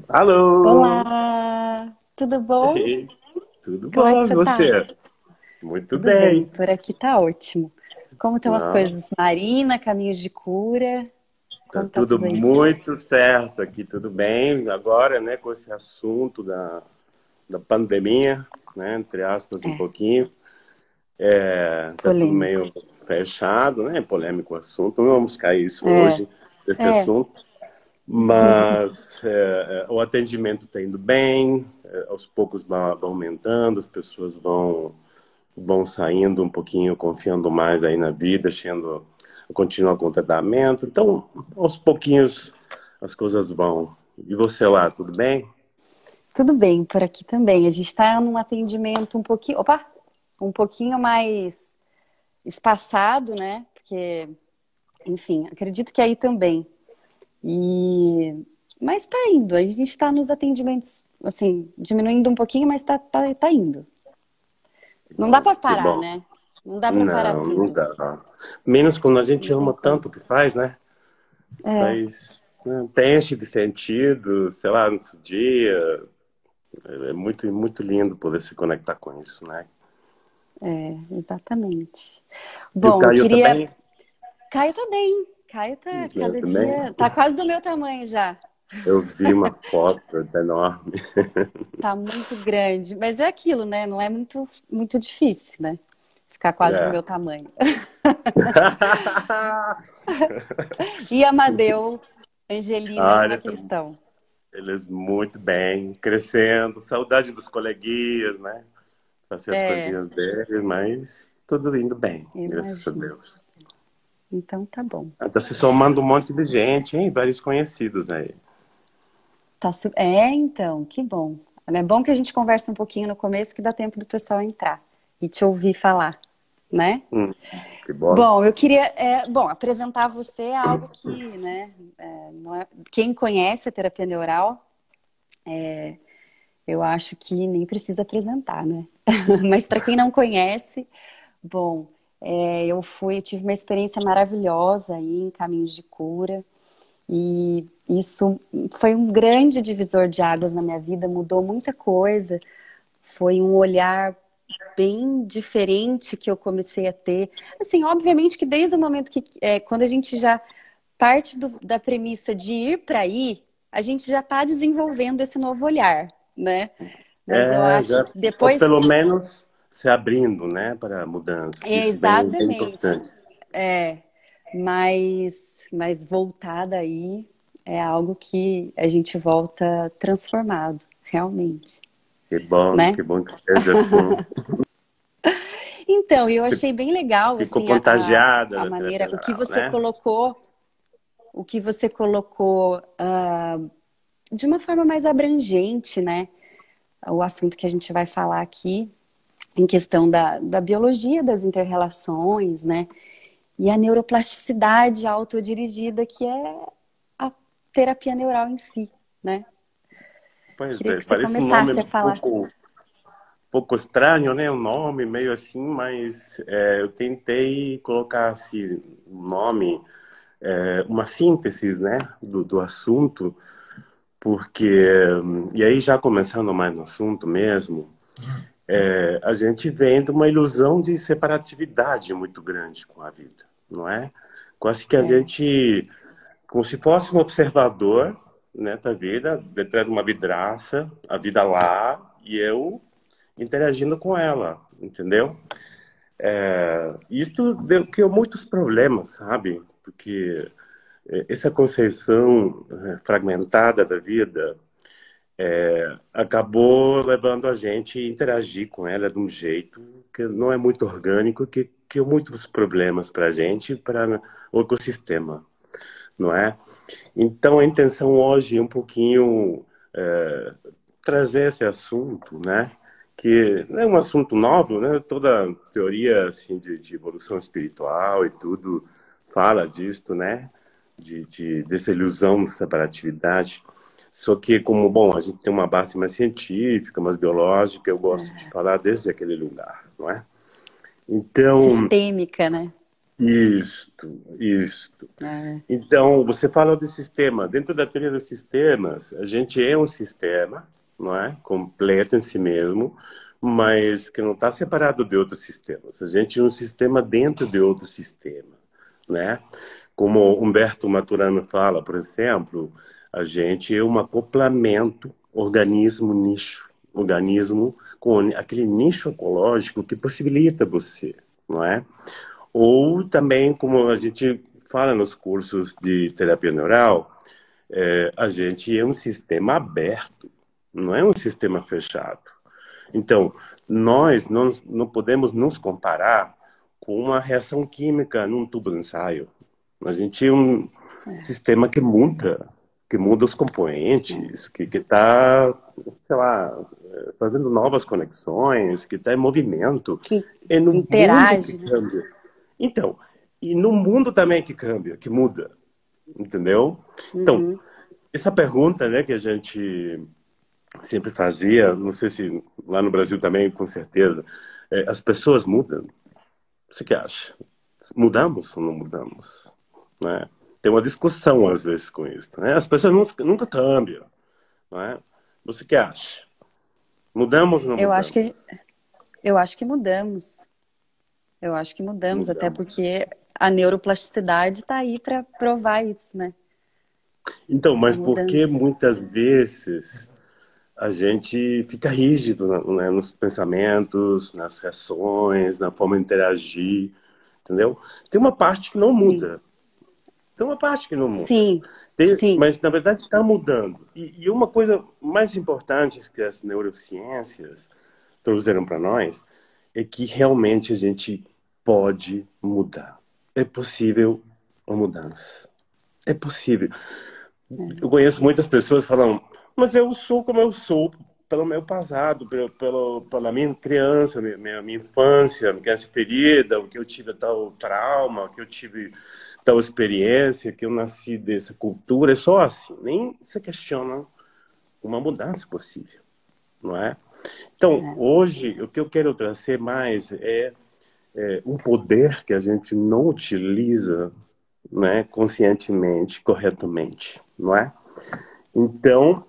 Alô! Olá, tudo bom? Tudo Como é que bom, e você tá? você? Muito Tudo bem, bem. por aqui tá ótimo. Como estão as Não, coisas, Marina, caminhos de cura? tá Como tá tudo tudo aí? muito certo aqui, tudo bem. Agora, né, com esse assunto da pandemia, né, entre aspas, um É, pouquinho, tá tudo polêmico. meio fechado, né, polêmico o assunto. Não vamos cair isso É, hoje, esse é, assunto. Mas o atendimento está indo bem, aos poucos vai aumentando, as pessoas vão saindo um pouquinho, confiando mais aí na vida, achando continuar com o tratamento. Então, aos pouquinhos as coisas vão. E você lá, tudo bem? tudo bem por aqui também. A gente está num atendimento um pouquinho mais espaçado, né? Porque, enfim, acredito que aí também. E mas tá indo. A gente está nos atendimentos, assim, diminuindo um pouquinho, mas tá indo. Que Não dá bom, para que parar, bom. né? Não dá para parar Não, não tudo. dá. Menos quando a Não gente tem ama como. tanto o que faz, né? É, Faz, né, preenche de sentido, sei lá, no seu dia. É muito, muito lindo poder se conectar com isso, né? exatamente. E o Bom, eu Caio queria. também? Caio tá bem. Caio tá Eu cada também. dia. Tá quase do meu tamanho já. Eu vi uma foto, tá enorme. Tá muito grande. Mas é aquilo, né? Não é muito difícil, né? Ficar quase do É. meu tamanho. E Amadeu, Angelina, como é Olha, que eles estão? eles muito bem, crescendo, saudade dos coleguinhas, né? Fazer as É, coisinhas deles, mas tudo indo bem, eu graças a imagino. Deus. Então tá bom. Tá se somando um monte de gente, hein? Vários conhecidos aí. Então, que bom. É bom que a gente converse um pouquinho no começo que dá tempo do pessoal entrar e te ouvir falar, né? Hum, que bom. Bom, eu queria, apresentar você é algo que, né, não é- quem conhece a terapia neural, eu acho que nem precisa apresentar, né? Mas para quem não conhece, bom, eu tive uma experiência maravilhosa aí em Caminhos de Cura. E isso foi um grande divisor de águas na minha vida, mudou muita coisa. Foi um olhar bem diferente que eu comecei a ter. Assim, obviamente que desde o momento quando a gente já parte da premissa de ir para aí, a gente já está desenvolvendo esse novo olhar, né? Mas eu É, acho já, que ou depois, pelo menos se abrindo, né, para mudanças. Isso bem, bem exatamente, importante. mais voltada aí, é algo que a gente volta transformado, realmente, né? Que bom que seja assim. Então, eu Você achei bem legal, ficou assim, contagiada a da terapia maneira, neural, né? o que você colocou, de uma forma mais abrangente, né? O assunto que a gente vai falar aqui, em questão da biologia das interrelações, né? E a neuroplasticidade autodirigida, que é a terapia neural em si, né? Pois Queria é, que você parece um nome começasse a um falar. pouco estranho, né? Um nome meio assim, mas eu tentei colocar assim, um nome, uma síntese, né, do assunto, porque, e aí já começando mais no assunto mesmo, a gente vem de uma ilusão de separatividade muito grande com a vida, não é? Quase que a É, gente, como se fosse um observador, né, da vida, detrás de uma vidraça, a vida lá, e eu interagindo com ela, entendeu? Isso criou muitos problemas, sabe? Porque essa concepção fragmentada da vida acabou levando a gente a interagir com ela de um jeito que não é muito orgânico, que criou muitos problemas para a gente e para o ecossistema, não é? Então a intenção hoje é um pouquinho trazer esse assunto, né? Que não é um assunto novo, né? Toda teoria assim de evolução espiritual e tudo fala disto, né? Dessa ilusão de separatividade. Só que, como, bom, a gente tem uma base mais científica, mais biológica, eu gosto de falar desde aquele lugar, não é? Então, sistêmica, né? Isto. É, Então, você fala de sistema. Dentro da teoria dos sistemas, a gente é um sistema, não é? Completo em si mesmo, mas que não está separado de outros sistemas. A gente é um sistema dentro de outro sistema, né? Como Humberto Maturana fala, por exemplo, a gente é um acoplamento organismo-nicho. Organismo com aquele nicho ecológico que possibilita você, não é? Ou também, como a gente fala nos cursos de terapia neural, a gente é um sistema aberto, não é um sistema fechado. Então, nós não podemos nos comparar com uma reação química num tubo de ensaio. A gente é um sistema que muda os componentes, que está, sei lá, fazendo novas conexões, que está em movimento. que É no mundo que interage, né? cambia. Então, e no mundo também que cambia, que muda, entendeu? Então, Uhum. essa pergunta, né, que a gente sempre fazia, não sei se lá no Brasil também, com certeza, as pessoas mudam. Você que acha? Mudamos ou não mudamos? Né? Tem uma discussão às vezes com isso, né? As pessoas nunca cambiam, né? Você que acha? Mudamos ou não Eu acho que, mudamos? eu acho que mudamos. Eu acho que mudamos, até Mudamos. porque a neuroplasticidade está aí para provar isso, né? Então, A mas por que mudança. muitas vezes a gente fica rígido, né, nos pensamentos, nas reações, na forma de interagir, entendeu? Tem uma parte que não Sim, muda. Tem uma parte que não muda. sim, sim. Mas, na verdade, está mudando. E uma coisa mais importante que as neurociências trouxeram para nós é que realmente a gente pode mudar. É possível a mudança. É possível. Eu conheço muitas pessoas que falam, mas eu sou como eu sou pelo meu passado, pela minha criança, minha infância, essa ferida, o que eu tive tal trauma, que eu tive tal experiência, que eu nasci dessa cultura. É só assim. Nem se questiona uma mudança possível, não é? Então, É, hoje, o que eu quero trazer mais é um poder que a gente não utiliza, né, conscientemente, corretamente, não é? Então,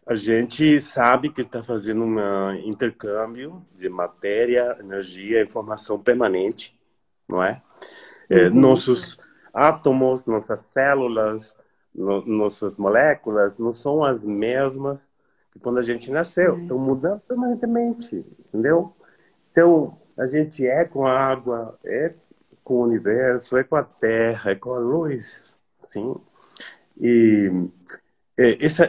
a gente sabe que está fazendo um intercâmbio de matéria, energia, informação permanente, não é? uhum, Nossos átomos, nossas células, nossas moléculas não são as mesmas que quando a gente nasceu. é, Estão mudando permanentemente, entendeu? Então, a gente é com a água, é com o universo, é com a terra, é com a luz, sim? E esse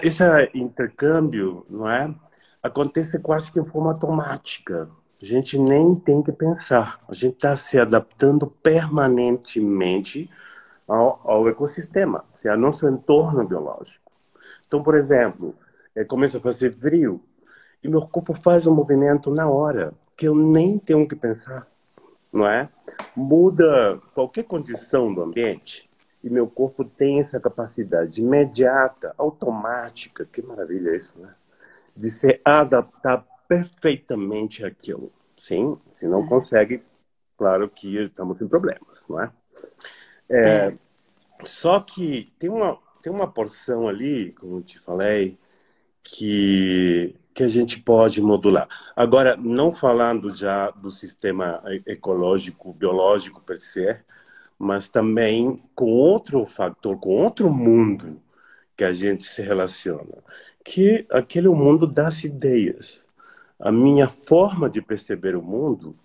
intercâmbio, não é? Acontece quase que em forma automática. A gente nem tem que pensar. A gente está se adaptando permanentemente ao ecossistema, ao nosso entorno biológico. Então, por exemplo, começa a fazer frio e meu corpo faz um movimento na hora, que eu nem tenho que pensar, não é? Muda qualquer condição do ambiente e meu corpo tem essa capacidade imediata, automática, que maravilha isso, né? De se adaptar perfeitamente àquilo. Sim, se não é, consegue, claro que estamos em problemas, não é? é. Só que tem uma porção ali, como eu te falei, que a gente pode modular. Agora, não falando já do sistema ecológico, biológico per se, mas também com outro fator, com outro mundo que a gente se relaciona, que aquele mundo das ideias. A minha forma de perceber o mundo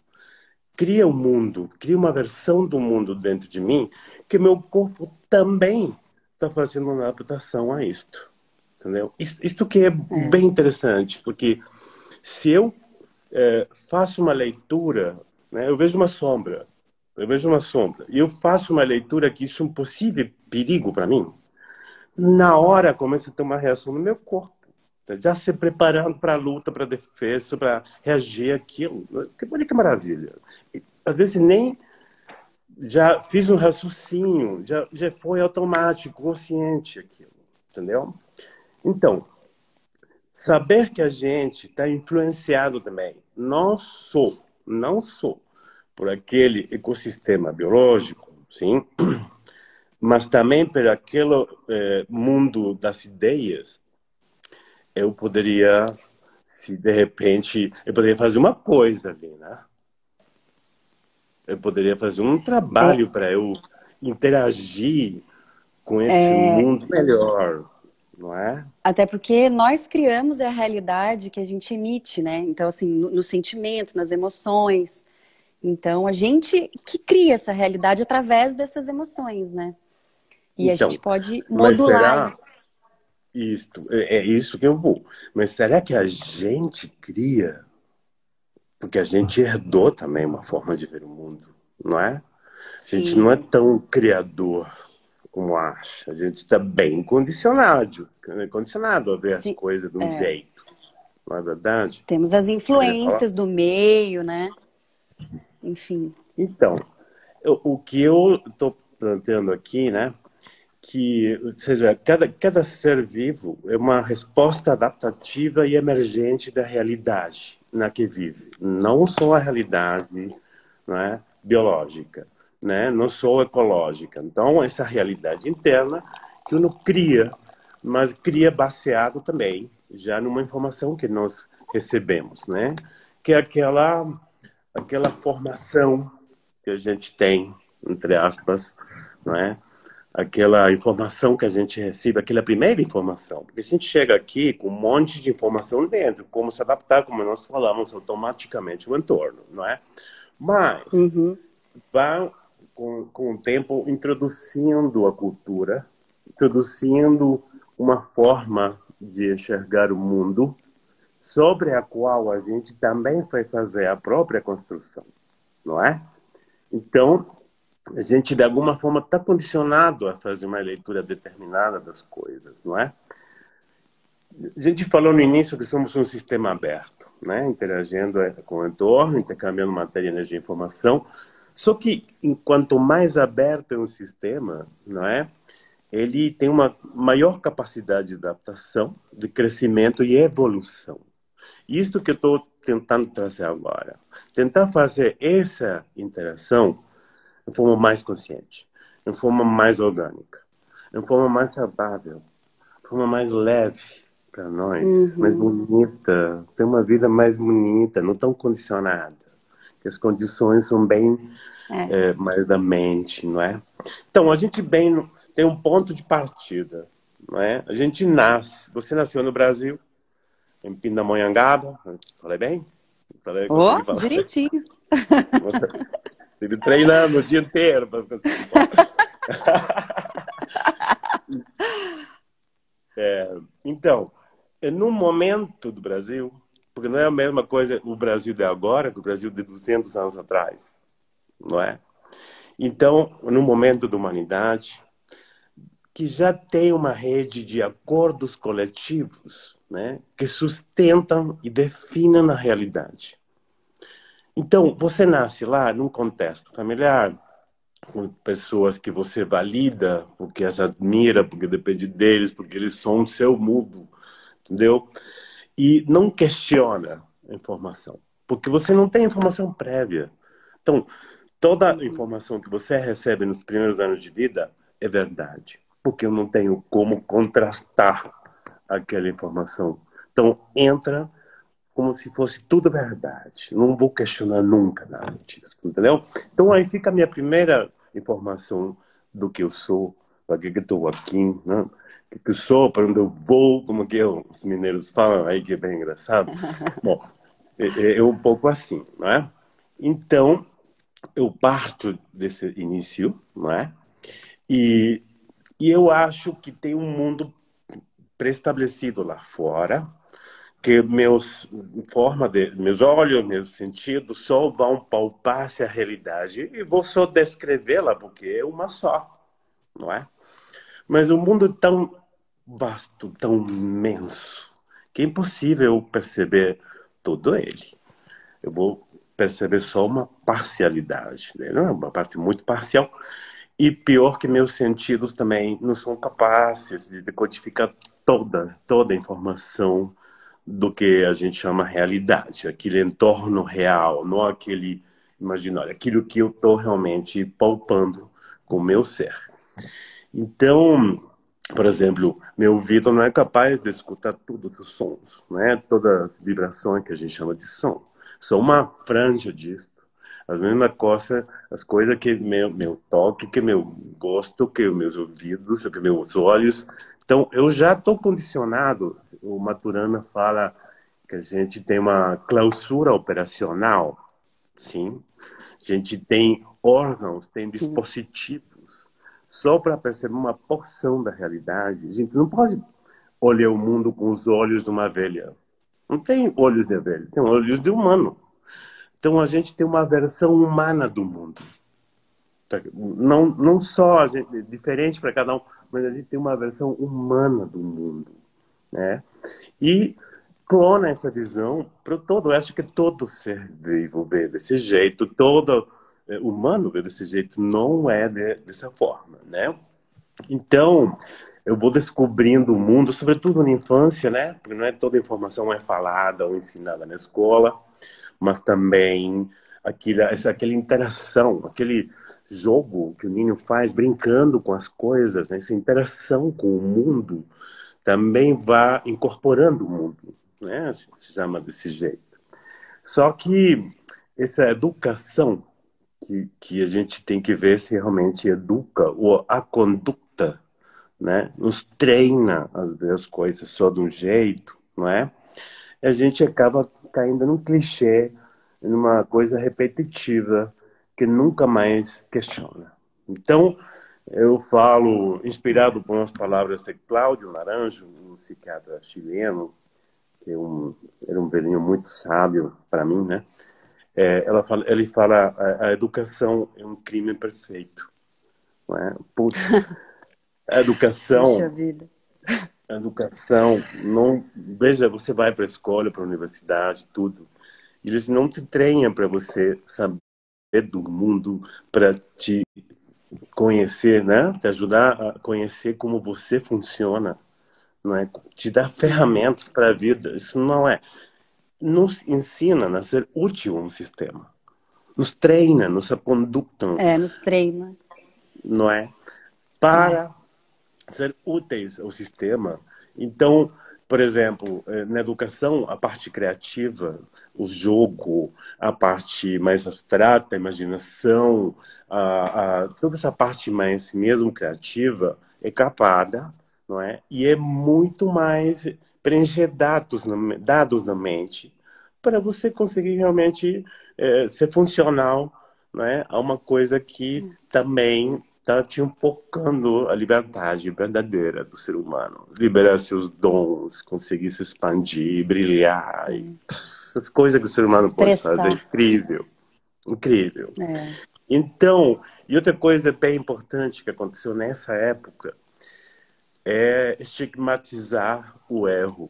cria um mundo, cria uma versão do mundo dentro de mim que meu corpo também está fazendo uma adaptação a isto. Entendeu? Isto que é bem interessante, porque se eu faço uma leitura, né, eu vejo uma sombra, e eu faço uma leitura que isso é um possível perigo para mim, na hora começa a ter uma reação no meu corpo, tá? Já se preparando para a luta, para a defesa, para reagir àquilo. Olha que maravilha. E, às vezes nem já fiz um raciocínio, já foi automático, consciente aquilo, entendeu? Então, saber que a gente está influenciado também, não sou, por aquele ecossistema biológico, sim, mas também por aquele mundo das ideias, eu poderia, se de repente, eu poderia fazer uma coisa ali, né? Eu poderia fazer um É, trabalho para eu interagir com esse mundo melhor, não é? até porque nós criamos a realidade que a gente emite, né? Então, assim, no sentimento, nas emoções. Então, a gente que cria essa realidade através dessas emoções, né? E a gente Então, pode mas modular será isso. isto? É isso que eu vou. Mas será que a gente cria? Porque a gente herdou também uma forma de ver o mundo, não é? A gente não é Sim, tão criador como acha. A gente está bem condicionado a ver as sim. coisas de um É, jeito, não é verdade? temos as Você queria falar? influências do meio, né? Enfim. Então, o que eu estou planteando aqui, né? Que, ou seja, cada ser vivo é uma resposta adaptativa e emergente da realidade na que vive. Não só a realidade, não é, biológica, né? Não só ecológica. Então, essa realidade interna que uno cria, mas cria baseado também já numa informação que nós recebemos, né? Que é aquela formação que a gente tem, entre aspas, não é? Aquela informação que a gente recebe, aquela primeira informação. Porque a gente chega aqui com um monte de informação dentro, como se adaptar, como nós falamos, automaticamente o entorno, não é? Mas Uhum. vai, com o tempo, introduzindo a cultura, introduzindo uma forma de enxergar o mundo, sobre a qual a gente também vai fazer a própria construção, não é? Então, a gente, de alguma forma, está condicionado a fazer uma leitura determinada das coisas, não é? A gente falou no início que somos um sistema aberto, né? Interagindo com o entorno, intercambiando matéria, energia e informação. Só que, enquanto mais aberto é um sistema, não é? Ele tem uma maior capacidade de adaptação, de crescimento e evolução. Isto que eu estou tentando trazer agora. Tentar fazer essa interação de forma mais consciente, de forma mais orgânica, de forma mais saudável, de forma mais leve para nós, mais Uhum. bonita, ter uma vida mais bonita, não tão condicionada. Que as condições são bem É. mais da mente, não é? Então, a gente bem tem um ponto de partida, não é? A gente nasce. Você nasceu no Brasil, em Pindamonhangaba, falei bem? Falei, consegui Ó, falar bem. direitinho. Estive treinando o dia inteiro para conseguir falar. Então, num momento do Brasil, porque não é a mesma coisa o Brasil de agora que o Brasil de 200 anos atrás, não é? Então, num momento da humanidade que já tem uma rede de acordos coletivos, né, que sustentam e definem a realidade. Então, você nasce lá num contexto familiar, com pessoas que você valida, porque as admira, porque depende deles, porque eles são o seu mundo, entendeu? E não questiona a informação, porque você não tem informação prévia. Então, toda a Uhum. informação que você recebe nos primeiros anos de vida é verdade, porque eu não tenho como contrastar aquela informação. Então, entra como se fosse tudo verdade. Não vou questionar nunca nada disso, entendeu? Então, aí fica a minha primeira informação do que eu sou, para que eu estou aqui, né? O que eu sou, para onde eu vou, como que os mineiros falam aí, que é bem engraçado. Bom, é um pouco assim, não é? Então, eu parto desse início, não é? E, e eu acho que tem um mundo pré-estabelecido lá fora, que meus olhos, meus sentidos só vão palpar-se a realidade e vou só descrevê-la porque é uma só, não é? Mas o mundo é tão vasto, tão imenso, que é impossível perceber todo ele. Eu vou perceber só uma parcialidade, né? Não é uma parte muito parcial. E pior que meus sentidos também não são capazes de decodificar toda a informação do que a gente chama realidade, aquele entorno real, não aquele Imagina, olha, aquilo que eu estou realmente palpando com o meu ser. Então, por exemplo, meu ouvido não é capaz de escutar todos os sons, né? Todas as vibrações que a gente chama de som. Só uma franja disso. As mesmas coisas, as coisas que meu toque, que meu gosto, que meus ouvidos, que meus olhos. Então, eu já estou condicionado. O Maturana fala que a gente tem uma clausura operacional, sim. A gente tem órgãos, tem Sim. dispositivos só para perceber uma porção da realidade. A gente não pode olhar o mundo com os olhos de uma velha. Não tem olhos de velha, tem olhos de humano. Então a gente tem uma versão humana do mundo. Não só a gente, diferente para cada um, mas a gente tem uma versão humana do mundo, né? E clona essa visão para todo. Eu acho que todo ser vivo vê desse jeito, todo humano vê desse jeito, não é dessa forma, né? Então, eu vou descobrindo o mundo, sobretudo na infância, né? Porque não é toda informação é falada ou ensinada na escola, mas também aquela interação, aquele jogo que o Ninho faz brincando com as coisas, né? Essa interação com o mundo também vai incorporando o mundo, né? Se chama desse jeito. Só que essa educação que a gente tem que ver se realmente educa ou a conduta, né? Nos treina a ver as coisas só de um jeito, não é? E a gente acaba caindo num clichê, numa coisa repetitiva que nunca mais questiona. Então, eu falo, inspirado por umas palavras de Cláudio Naranjo, um psiquiatra chileno, que era um velhinho muito sábio para mim, né? Ele fala, a educação é um crime perfeito, não é? Putz, a Puxa educação, vida. a educação, não, veja, você vai para a escola, para a universidade, tudo, eles não te treinam para você saber do mundo, para te conhecer, né? Te ajudar a conhecer como você funciona, não é? Te dar É, ferramentas para a vida. Isso não é. Nos ensina a ser útil a um sistema. Nos treina, nos condutam, nos treina. não é? É, Para ser úteis ao sistema. Então, por exemplo, na educação, a parte criativa, o jogo, a parte mais abstrata, a imaginação, toda essa parte mais mesmo criativa é capada, não é? E é muito mais preencher dados na mente para você conseguir realmente ser funcional, não é? A uma coisa que também está te enfocando a liberdade verdadeira do ser humano. Liberar seus dons, conseguir se expandir, brilhar. E, sim. essas coisas que o ser Se humano pode fazer. expressar. Incrível. Incrível. É, Então, e outra coisa bem importante que aconteceu nessa época é estigmatizar o erro,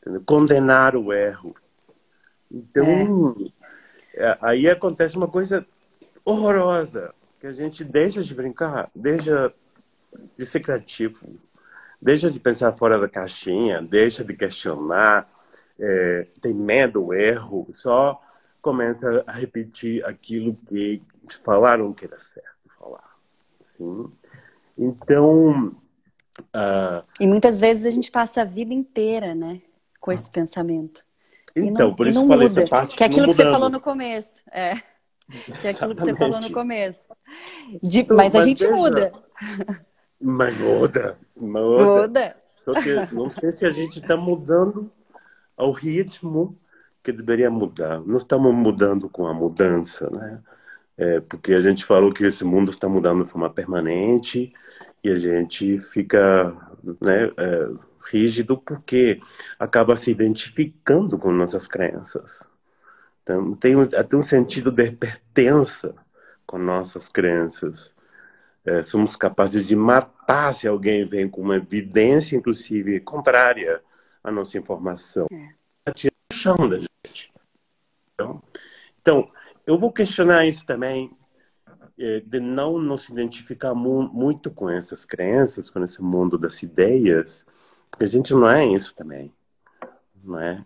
entendeu? Condenar o erro. é, Então, aí acontece uma coisa horrorosa, que a gente deixa de brincar, deixa de ser criativo, deixa de pensar fora da caixinha, deixa de questionar, tem medo do erro, só começa a repetir aquilo que falaram que era certo falar. Assim. Então, ah, e muitas vezes a gente passa a vida inteira, né, com esse pensamento. por E isso não eu falei essa muda. parte Que é não aquilo que você falou mudamos. no começo. Que é aquilo que você falou no Exatamente. começo. Então, Mas a mas gente veja, muda. mas muda, muda. Muda. Só que não sei se a gente está mudando ao ritmo que deveria mudar. Nós estamos mudando com a mudança, né? Porque a gente falou que esse mundo está mudando de forma permanente e a gente fica, né, rígido porque acaba se identificando com nossas crenças. Então, tem até um sentido de pertença com nossas crenças. Somos capazes de matar se alguém vem com uma evidência, inclusive, contrária à nossa informação. Atira no chão da gente. Então, eu vou questionar isso também, de não nos identificar muito com essas crenças, com esse mundo das ideias, porque a gente não é isso também, não é?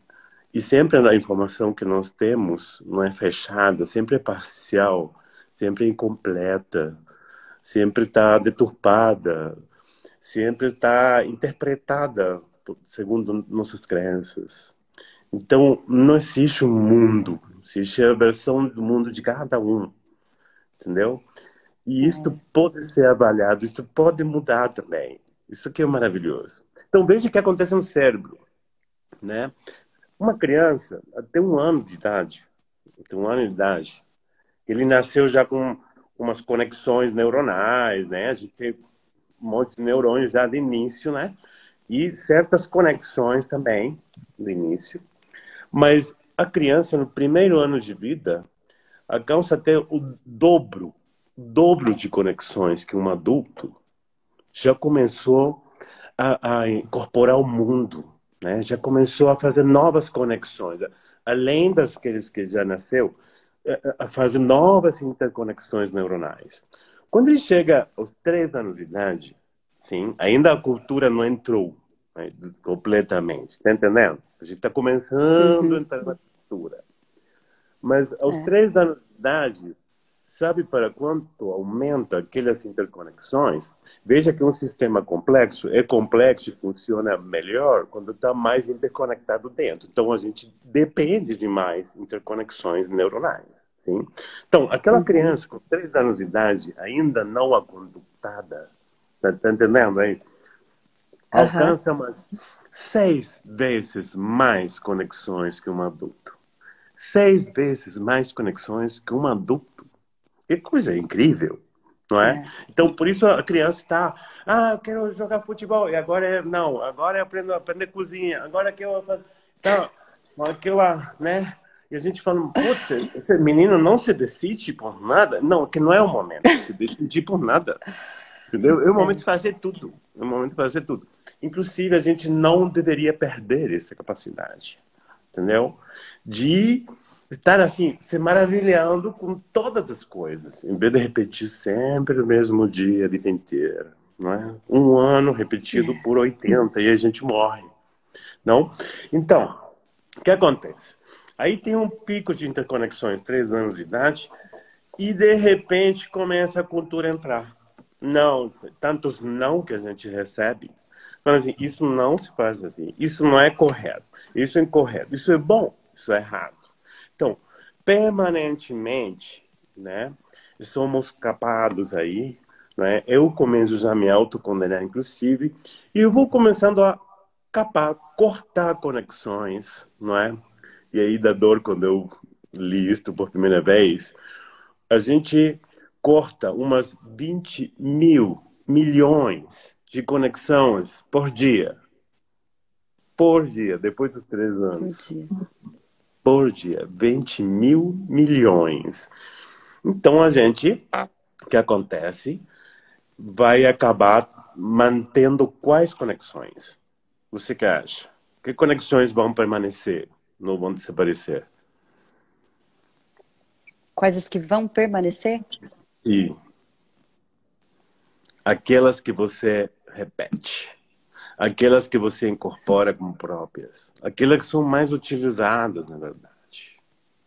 E sempre a informação que nós temos não é fechada, sempre é parcial, sempre é incompleta, sempre está deturpada, sempre está interpretada segundo nossas crenças. Então, não existe um mundo, existe a versão do mundo de cada um, entendeu? E isto É. pode ser avaliado, isso pode mudar também. Isso que é maravilhoso. Então, veja o que acontece no cérebro, né? Uma criança, até 1 ano de idade, até 1 ano de idade, ele nasceu já com umas conexões neuronais, né? A gente tem um monte de neurônios já de início, né? E certas conexões também do início. Mas a criança, no primeiro ano de vida, alcança até o dobro de conexões que um adulto já começou a incorporar o mundo, né? Já começou a fazer novas conexões, além das que já nasceu, a fazer novas interconexões neuronais. Quando ele chega aos 3 anos de idade, sim, ainda a cultura não entrou, né, completamente, tá entendendo? A gente está começando a Uhum. entrar na cultura. Mas aos É. 3 anos de idade, sabe para quanto aumenta aquelas interconexões? Veja que um sistema complexo é complexo e funciona melhor quando está mais interconectado dentro. Então, a gente depende de mais interconexões neuronais. Sim? Então, aquela Uhum. criança com 3 anos de idade, ainda não acondutada, tá entendendo aí? Aham. Alcança umas 6 vezes mais conexões que um adulto. 6 vezes mais conexões que um adulto. Que coisa incrível, não é? É. Então, por isso a criança está, eu quero jogar futebol, e agora não, agora eu aprender cozinha, agora que eu faço, então, aquela, né? E a gente fala, putz, esse menino não se decide por nada. Não, que não é o momento de se decidir por nada. Entendeu? É o momento É. de fazer tudo. É o momento de fazer tudo. Inclusive, a gente não deveria perder essa capacidade. Entendeu? De estar assim, se maravilhando com todas as coisas, em vez de repetir sempre o mesmo dia a vida inteira. Não é? 1 ano repetido por 80 e a gente morre. Não? Então, o que acontece? Aí tem um pico de interconexões, 3 anos de idade, e de repente começa a cultura a entrar. Não, tantos não que a gente recebe. Mas assim, isso não se faz assim. Isso não é correto. Isso é incorreto. Isso é bom. Isso é errado. Então, permanentemente, né, somos capados aí, né? Eu começo já a me autocondenar, inclusive, e eu vou começando a capar, cortar conexões, não é? E aí dá dor quando eu li isso por primeira vez, a gente corta umas 20 mil milhões de conexões por dia. Por dia, depois dos 3 anos. Entendi. Por dia, 20 mil milhões. Então a gente, o que acontece, vai acabar mantendo quais conexões? Você que acha? Que conexões vão permanecer? Não vão desaparecer? Quais as que vão permanecer? E aquelas que você repete. Aquelas que você incorpora como próprias. Aquelas que são mais utilizadas, na verdade.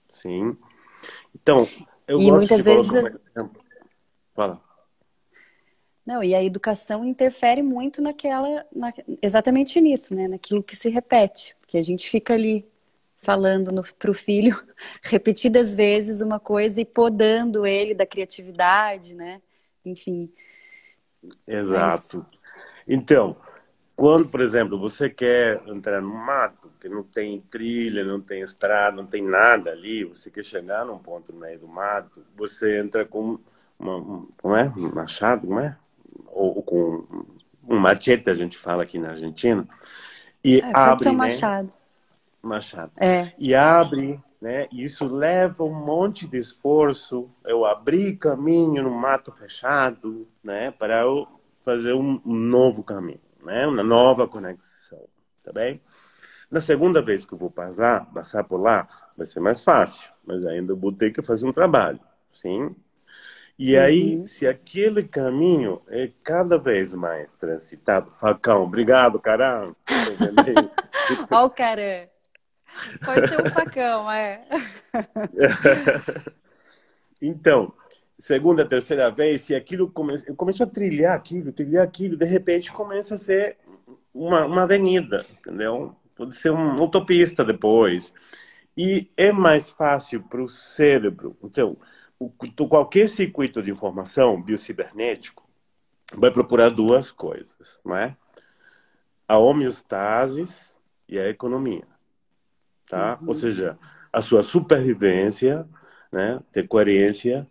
Sim? Então, eu E gosto de muitas colocar um vezes, exemplo. Fala. não, e a educação interfere muito exatamente nisso, né? Naquilo que se repete, porque a gente fica ali falando para o filho repetidas vezes uma coisa e podando ele da criatividade, né? Enfim, mas Exato. Então, quando, por exemplo, você quer entrar no mato, que não tem trilha, não tem estrada, não tem nada ali, você quer chegar num ponto no meio do mato, você entra com como é? Um machado, não é? Ou com um machete, a gente fala aqui na Argentina, e pode ser um abre, né? machado. Machado. É, E abre, né? E isso leva um monte de esforço. Eu abri caminho no mato fechado, né? Para eu fazer um novo caminho, né? Uma nova conexão, tá bem? Na segunda vez que eu vou passar por lá, vai ser mais fácil, mas ainda eu vou ter que fazer um trabalho, sim? E aí, uhum. se aquele caminho é cada vez mais transitado, Facão, obrigado, caramba, você vê meio Ó o cara. Pode ser um facão, é. Então, segunda, terceira vez, e aquilo eu começo a trilhar aquilo, de repente começa a ser uma avenida, entendeu? Pode ser uma autopista depois. E é mais fácil para o cérebro. Então, qualquer circuito de informação biocibernético vai procurar duas coisas, não é? A homeostase e a economia, tá? Ou Uhum. seja, a sua supervivência, né, ter coerência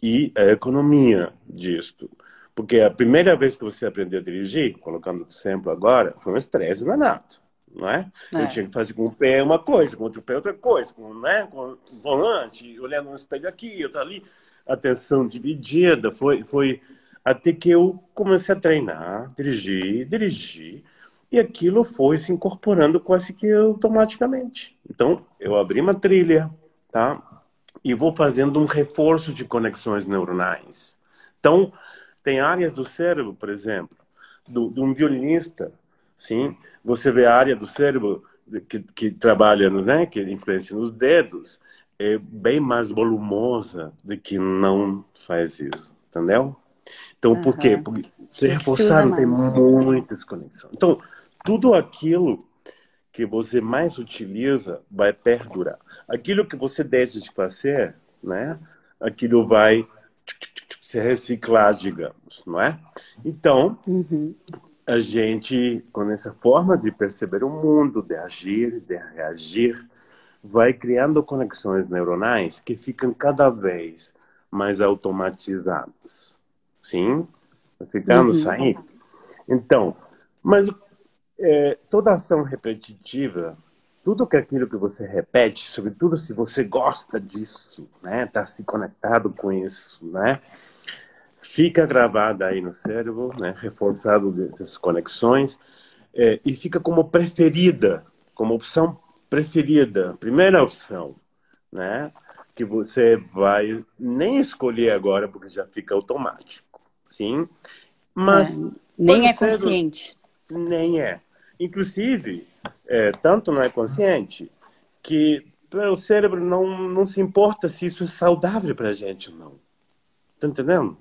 e a economia disto. Porque a primeira vez que você aprendeu a dirigir, colocando o exemplo agora, foi um estresse danado, não é? Eu É. tinha que fazer com o pé uma coisa, com outro pé outra coisa, com o volante, olhando no espelho aqui, outro ali, atenção dividida, foi até que eu comecei a treinar, dirigir, e aquilo foi se incorporando quase que automaticamente. Então, eu abri uma trilha, tá? E vou fazendo um reforço de conexões neuronais. Então, tem áreas do cérebro, por exemplo, de um violinista, sim? Você vê a área do cérebro que trabalha, né, que influencia nos dedos, é bem mais volumosa do que não faz isso, entendeu? Então, por quê? Aham. Porque ser Que é o que se usa reforçado tem mais. muitas conexões. Então, tudo aquilo que você mais utiliza vai perdurar. Aquilo que você deixa de fazer, né? Aquilo vai se reciclar, digamos, não é? Então, Uhum. a gente, com essa forma de perceber o mundo, de agir, de reagir, vai criando conexões neuronais que ficam cada vez mais automatizadas. Sim? Tá ficando Uhum. saindo. Então, mas toda ação repetitiva, tudo que aquilo que você repete, sobretudo se você gosta disso, né, tá se conectado com isso, né, fica gravada aí no cérebro, né, reforçado dessas conexões, e fica como preferida, como opção preferida, primeira opção, né, que você vai nem escolher agora porque já fica automático, sim, É. mas para Nem o é cérebro consciente. nem é. Inclusive, tanto não é consciente que o cérebro não se importa se isso é saudável para a gente ou não. Tá entendendo?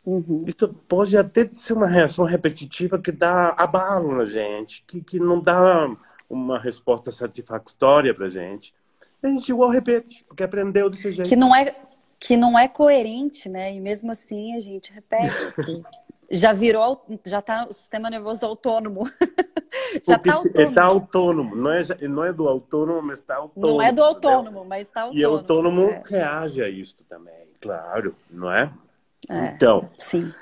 Uhum. Isso pode até ser uma reação repetitiva que dá abalo na gente, que não dá uma resposta satisfatória para a gente. E a gente igual repete, porque aprendeu desse Que jeito. não é que não é coerente, né? E mesmo assim a gente repete, porque já virou, já tá o sistema nervoso autônomo. Já Porque tá está autônomo. autônomo, não é do autônomo, mas está Não é do autônomo, entendeu? autônomo, mas tá E o autônomo. autônomo É, reage a isso também, claro, não é? é, Então, sim.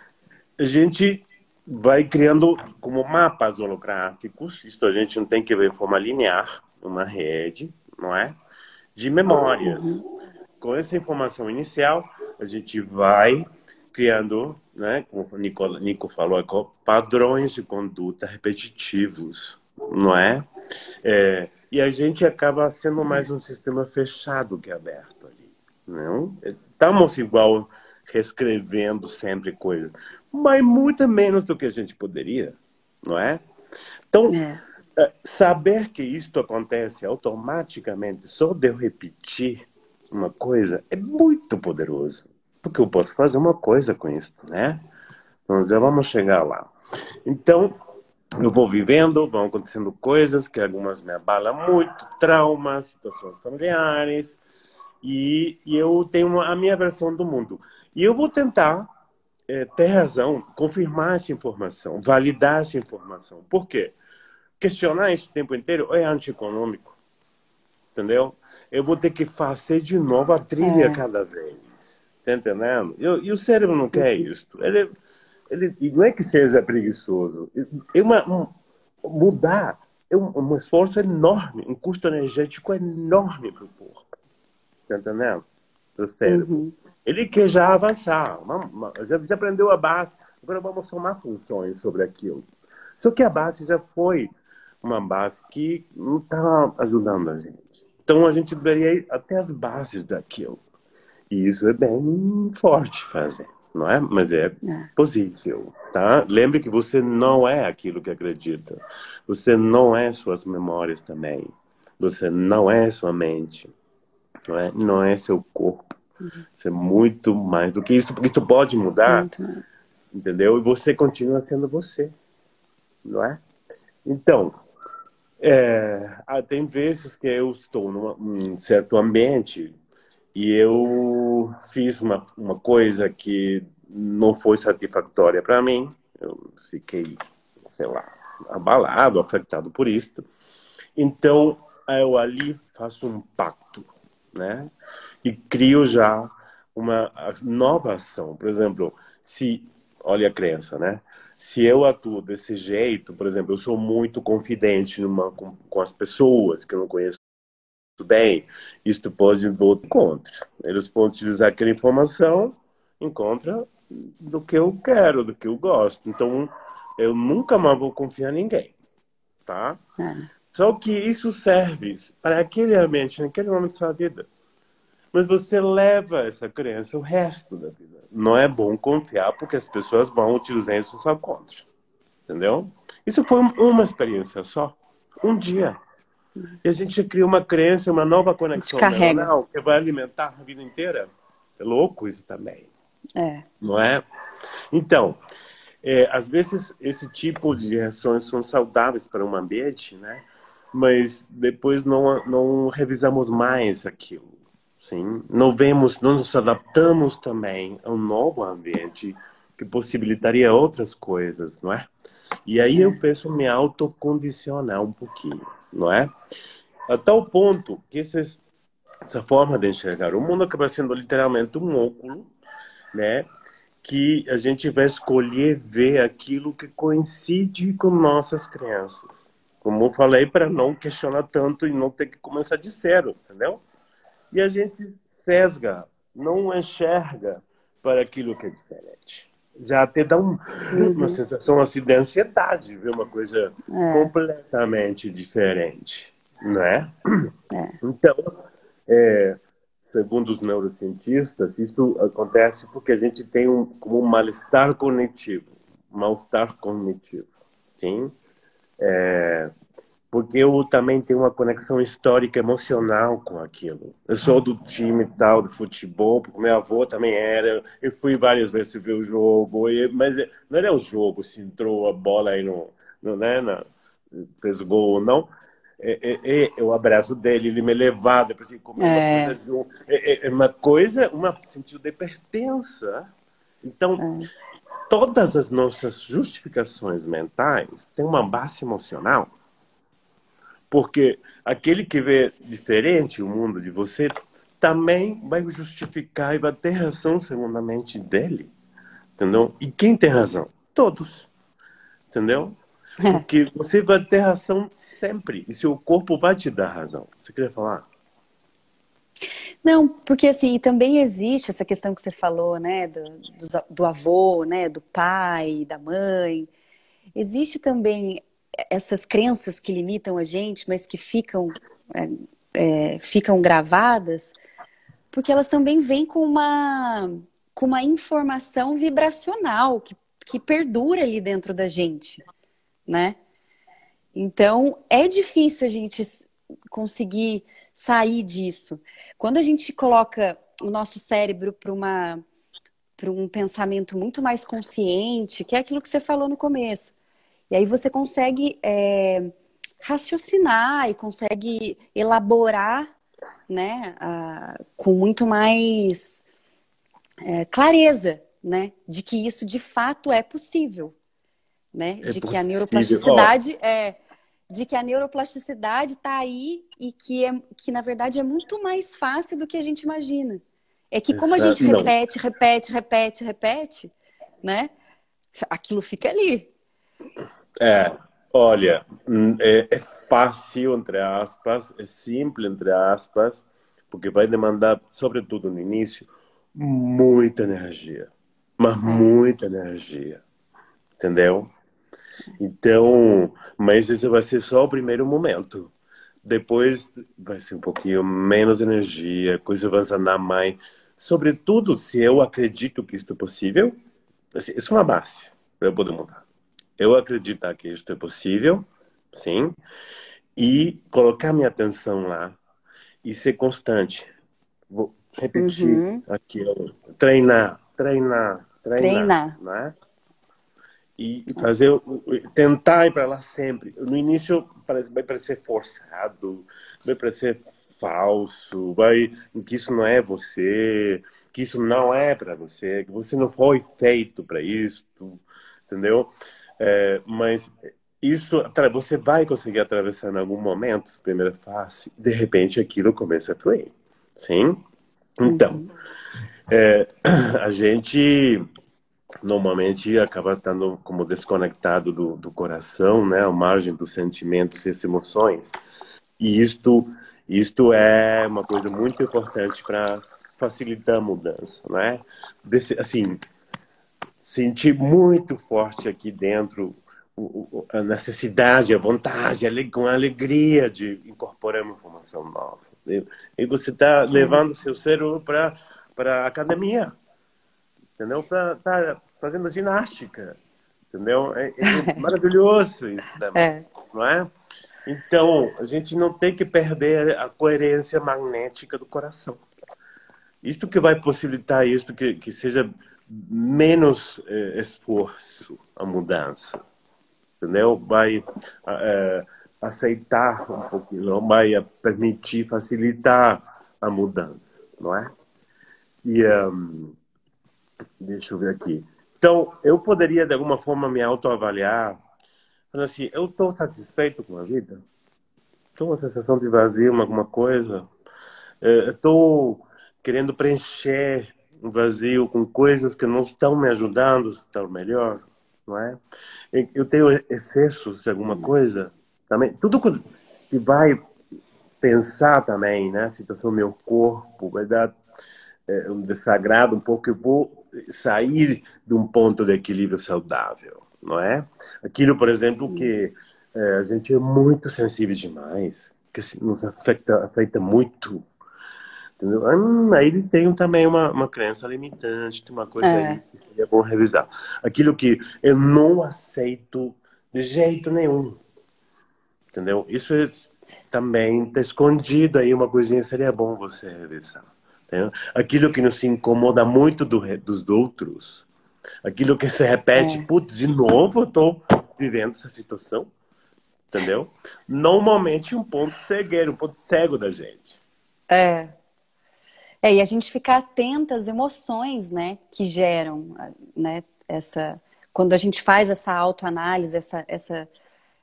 a gente vai criando como mapas holográficos, isto a gente não tem que ver em forma linear, uma rede, não é? De memórias. Com essa informação inicial, a gente vai criando, né, como o Nico falou, padrões de conduta repetitivos, não é? E a gente acaba sendo mais um sistema fechado que aberto ali, não? Estamos igual reescrevendo sempre coisas, mas muito menos do que a gente poderia, não é? Então, É, saber que isto acontece automaticamente só de eu repetir uma coisa é muito poderoso, porque eu posso fazer uma coisa com isso, né? Então, já vamos chegar lá. Então, eu vou vivendo, vão acontecendo coisas que algumas me abalam muito, traumas, situações familiares, e eu tenho a minha versão do mundo. E eu vou tentar ter razão, confirmar essa informação, validar essa informação. Por quê? Questionar isso o tempo inteiro é antieconômico, entendeu? Eu vou ter que fazer de novo a trilha é. cada vez, tá entendendo? E o cérebro não quer isso. E não é que seja preguiçoso, mudar é um esforço enorme, um custo energético enorme para o corpo, tá entendendo? Para o cérebro. Uhum. Ele quer já avançar, já aprendeu a base, agora vamos somar funções sobre aquilo. Só que a base já foi uma base que não está ajudando a gente. Então a gente deveria ir até as bases daquilo. E isso é bem forte fazer, não é? Mas é É. possível, tá? Lembre que você não é aquilo que acredita. Você não é suas memórias também. Você não é sua mente, não é seu corpo. Você é muito mais do que isso, porque isso pode mudar, Muito mais. entendeu? E você continua sendo você, não é? Então, tem vezes que eu estou num certo ambiente e eu fiz uma coisa que não foi satisfatória para mim. Eu fiquei, sei lá, abalado, afetado por isso. Então, eu ali faço um pacto, né? E crio já uma nova ação. Por exemplo, olha a crença, né? Se eu atuo desse jeito, por exemplo, eu sou muito confidente com as pessoas que eu não conheço bem, isto pode ir contra. Eles podem utilizar aquela informação em contra do que eu quero, do que eu gosto. Então, eu nunca mais vou confiar em ninguém, tá? É. Só que isso serve para aquele ambiente, naquele momento da sua vida. Mas você leva essa crença o resto da vida. Não é bom confiar porque as pessoas vão utilizar isso só contra. Entendeu? Isso foi uma experiência só. Um dia. E a gente cria uma crença, uma nova A gente conexão carrega. neuronal que vai alimentar a vida inteira. É louco isso também. É. Não é? Então, às vezes esse tipo de reações são saudáveis para um ambiente, né? Mas depois não revisamos mais aquilo. Sim, não nos adaptamos também a um novo ambiente que possibilitaria outras coisas, não é? E aí eu É. penso me autocondicionar um pouquinho, não é? A tal ponto que essa forma de enxergar o mundo acaba sendo literalmente um óculo, né? Que a gente vai escolher ver aquilo que coincide com nossas crenças. Como eu falei, para não questionar tanto e não ter que começar de zero, entendeu? E a gente sesga, não enxerga para aquilo que é diferente. Já até dá uma Uhum. sensação assim, de ansiedade, ver uma coisa É. completamente diferente, não é? É. Então, é, segundo os neurocientistas, isso acontece porque a gente tem como um mal-estar cognitivo, sim? Porque eu também tenho uma conexão histórica emocional com aquilo. Eu sou do time tal de futebol, porque meu avô também era. Eu fui várias vezes ver o jogo, mas não era o jogo se entrou a bola aí né, fez gol ou não. O abraço dele, ele me levar, depois assim, comer uma coisa É. de uma coisa, um sentido de pertença. Então, É. todas as nossas justificações mentais têm uma base emocional. Porque aquele que vê diferente o mundo de você também vai justificar e vai ter razão segundo a mente dele. Entendeu? E quem tem razão? Todos. Entendeu? Porque você vai ter razão sempre. E seu corpo vai te dar razão. Você queria falar? Não, porque assim, também existe essa questão que você falou, né, do avô, né, do pai, da mãe. Existe também essas crenças que limitam a gente, mas que ficam gravadas, porque elas também vêm com uma informação vibracional que perdura ali dentro da gente, né? Então, é difícil a gente conseguir sair disso. Quando a gente coloca o nosso cérebro para um pensamento muito mais consciente, que é aquilo que você falou no começo. E aí você consegue raciocinar e consegue elaborar, né, com muito mais clareza, né, de que isso de fato é possível, né, É possível. de que a neuroplasticidade está aí e que na verdade é muito mais fácil do que a gente imagina. É que como a gente Não. repete, né, aquilo fica ali. Olha, é fácil, entre aspas, é simples, entre aspas, porque vai demandar, sobretudo no início, muita energia. Mas É, muita energia. Entendeu? Então, mas esse vai ser só o primeiro momento. Depois vai ser um pouquinho menos energia, a coisa vai andar mais. Sobretudo, se eu acredito que isto é possível, assim, isso é uma base para eu poder mudar. Eu acreditar que isto é possível, sim, e colocar minha atenção lá e ser constante. Vou repetir Uhum. aquilo. Treinar, treinar, treinar, Treinar. né? E fazer, tentar ir para lá sempre. No início vai parecer forçado, vai parecer falso, vai que isso não é você, que isso não é para você, que você não foi feito para isso, entendeu? Mas isso você vai conseguir atravessar em algum momento, a primeira fase, de repente aquilo começa a fluir, sim? Então, Uhum. a gente normalmente acaba estando como desconectado do coração, né, à margem dos sentimentos e das emoções. E isto é uma coisa muito importante para facilitar a mudança, né? Assim, sentir muito forte aqui dentro a necessidade, a vontade, com a alegria de incorporar uma informação nova. E você está É. levando seu cérebro para a academia, entendeu? Para estar fazendo ginástica, entendeu? É maravilhoso isso também, É. não é? Então, a gente não tem que perder a coerência magnética do coração. Isto que vai possibilitar isto que seja menos esforço a mudança, entendeu? Vai aceitar um pouquinho, vai permitir facilitar a mudança, não é? E deixa eu ver aqui. Então, eu poderia de alguma forma me autoavaliar, falando assim, eu estou satisfeito com a vida? Estou com uma sensação de vazio, alguma coisa? Estou querendo preencher um vazio com coisas que não estão me ajudando a estar melhor, não é? Eu tenho excessos de alguma coisa também. Tudo que vai pensar também, né? A situação do meu corpo vai dar um desagrado um pouco. Eu vou sair de um ponto de equilíbrio saudável, não é? Aquilo, por exemplo, que a gente é muito sensível demais, que nos afeta muito. Entendeu? Aí ele tem também uma crença limitante, tem uma coisa aí É. que seria bom revisar. Aquilo que eu não aceito de jeito nenhum, entendeu? Isso também está escondido aí, uma coisinha seria bom você revisar. Entendeu? Aquilo que nos incomoda muito dos outros, aquilo que se repete, É. putz, de novo eu estou vivendo essa situação, entendeu? Normalmente um ponto cegueiro, um ponto cego da gente. É. É, e a gente ficar atenta às emoções, né, que geram, né, quando a gente faz essa autoanálise,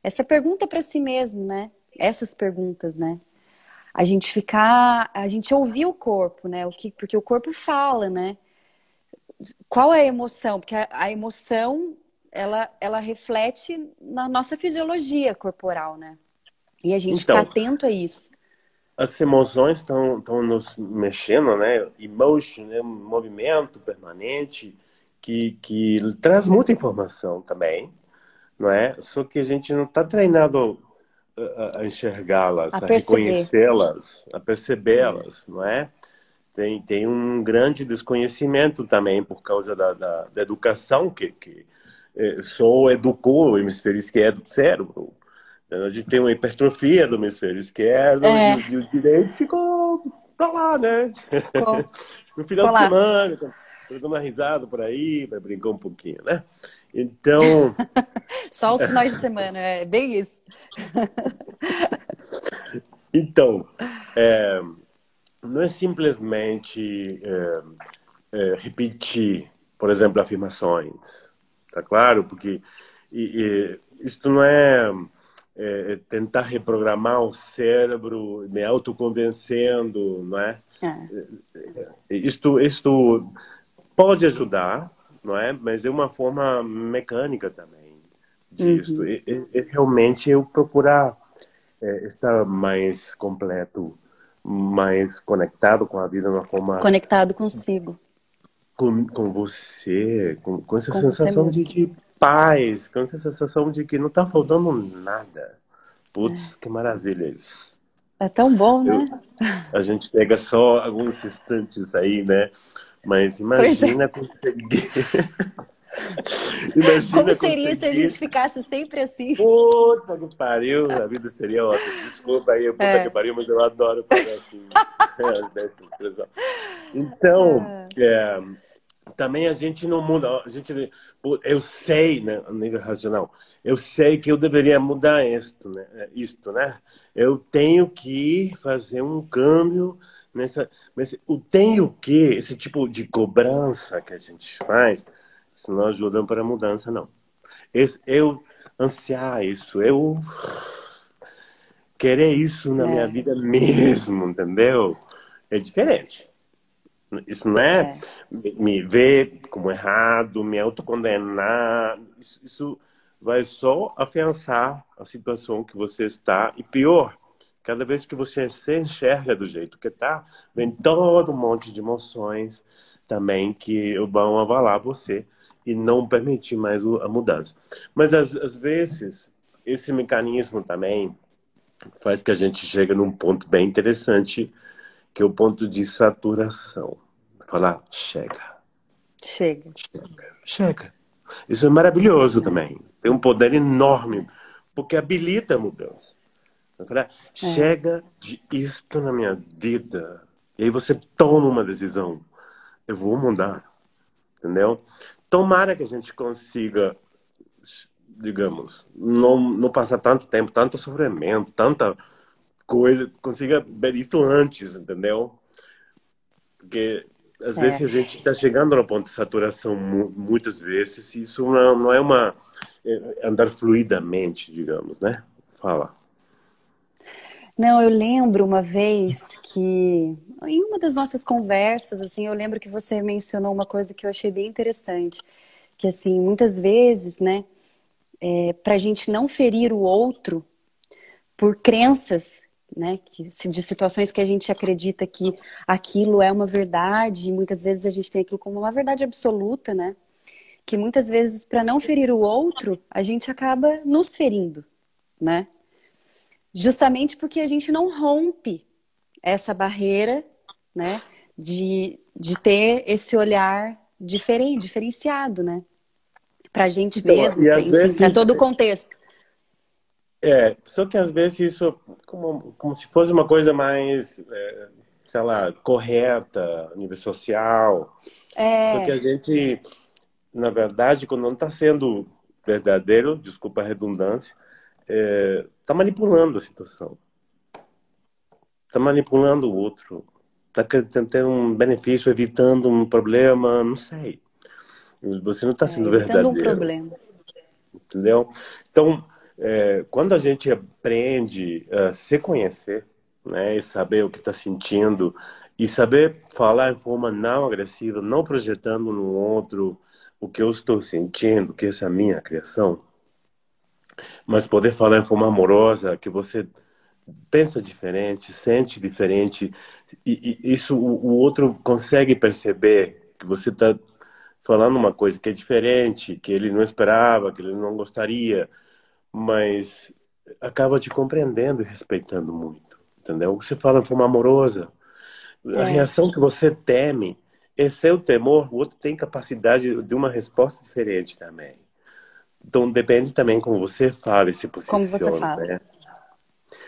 essa pergunta para si mesmo, né, essas perguntas, né, a gente ouvir o corpo, né, porque o corpo fala, né, qual é a emoção? Porque a emoção, ela reflete na nossa fisiologia corporal, né, e a gente ficar Então, atento a isso. as emoções estão nos mexendo, né? Emotion, né? Um movimento permanente que traz muita informação também, não é? Só que a gente não está treinado a A enxergá-las, a perceber. reconhecê-las, a É. percebê-las, não é? Tem um grande desconhecimento também por causa da educação que só educou o hemisfério esquerdo do cérebro. Então, a gente tem uma hipertrofia do hemisfério esquerdo e É, o direito ficou pra lá, né? ficou, No final ficou de lá. semana, dando uma risada por aí, para brincar um pouquinho, né? Então, Só os finais de semana, é bem isso. então, não é simplesmente repetir, por exemplo, afirmações, tá claro? Porque isto não tentar reprogramar o cérebro me autoconvencendo, não é? É. Isto pode ajudar, não é? Mas é uma forma mecânica também disto. Uhum. Realmente eu procurar estar mais completo, mais conectado com a vida de uma forma Conectado consigo, com você, com essa com você sensação mesmo. de paz, com essa sensação de que não está faltando nada. Putz, que maravilha isso. É tão bom, Eu, né? a gente pega só alguns instantes aí, né? Mas Pois é. imagina conseguir. Imagina Como seria se a gente conseguir. ficasse sempre assim? Puta que pariu, a vida seria ótima. Desculpa aí, puta que É. pariu, mas eu adoro falar assim, dessa expressão. Então, também a gente não muda. A gente, eu sei, né, a nível racional, eu sei que eu deveria mudar isto, né? Eu tenho que fazer um câmbio nessa. Mas o tenho que, esse tipo de cobrança que a gente faz, isso não ajuda para a mudança, não. Eu ansiar isso, eu querer isso na minha É, vida mesmo, entendeu? É diferente. Isso não é é, me ver como errado, me autocondenar. Isso vai só afiançar a situação que você está. E pior, cada vez que você se enxerga do jeito que está, vem todo um monte de emoções também que vão avalar você e não permitir mais a mudança. Mas às vezes, esse mecanismo também faz que a gente chegue num ponto bem interessante, que é o ponto de saturação. Falar, chega, chega. chega. Isso é maravilhoso É, também. Tem um poder enorme, porque habilita a mudança. Falar, é, chega de isto na minha vida. E aí você toma uma decisão. Eu vou mudar, entendeu? Tomara que a gente consiga, digamos, não passar tanto tempo, tanto sofrimento, tanta coisa, consiga ver isso antes, entendeu? Porque às vezes é. a gente está chegando no ponto de saturação muitas vezes, e isso não é uma andar fluidamente, digamos, né? Fala. Não, eu lembro uma vez que, em uma das nossas conversas, assim, eu lembro que você mencionou uma coisa que eu achei bem interessante, que, assim, muitas vezes, né, para a gente não ferir o outro por crenças, né, de situações que a gente acredita que aquilo é uma verdade, e muitas vezes a gente tem aquilo como uma verdade absoluta, né, que muitas vezes, para não ferir o outro, a gente acaba nos ferindo, né, justamente porque a gente não rompe essa barreira, né, de ter esse olhar diferenciado, né, para a gente Então, mesmo, e pra, às enfim, para vezes, todo o contexto. só que às vezes isso como se fosse uma coisa mais, sei lá, correta a nível social. Só que É, a gente, na verdade, quando não está sendo verdadeiro, desculpa a redundância, está manipulando a situação. Está manipulando o outro, está querendo ter um benefício, evitando um problema, não sei. Você não está sendo evitando um verdadeiro, problema. entendeu? Então, quando a gente aprende a se conhecer, né, e saber o que está sentindo, e saber falar em forma não agressiva, não projetando no outro o que eu estou sentindo, que essa é a minha criação, mas poder falar em forma amorosa, que você pensa diferente, sente diferente, e isso o outro consegue perceber que você está falando uma coisa que é diferente, que ele não esperava, que ele não gostaria, mas acaba te compreendendo e respeitando muito, entendeu? Você fala de forma amorosa, a É, reação que você teme, esse é o temor, o outro tem capacidade de uma resposta diferente também. Então depende também como você fala e se como você posiciona, fala. né?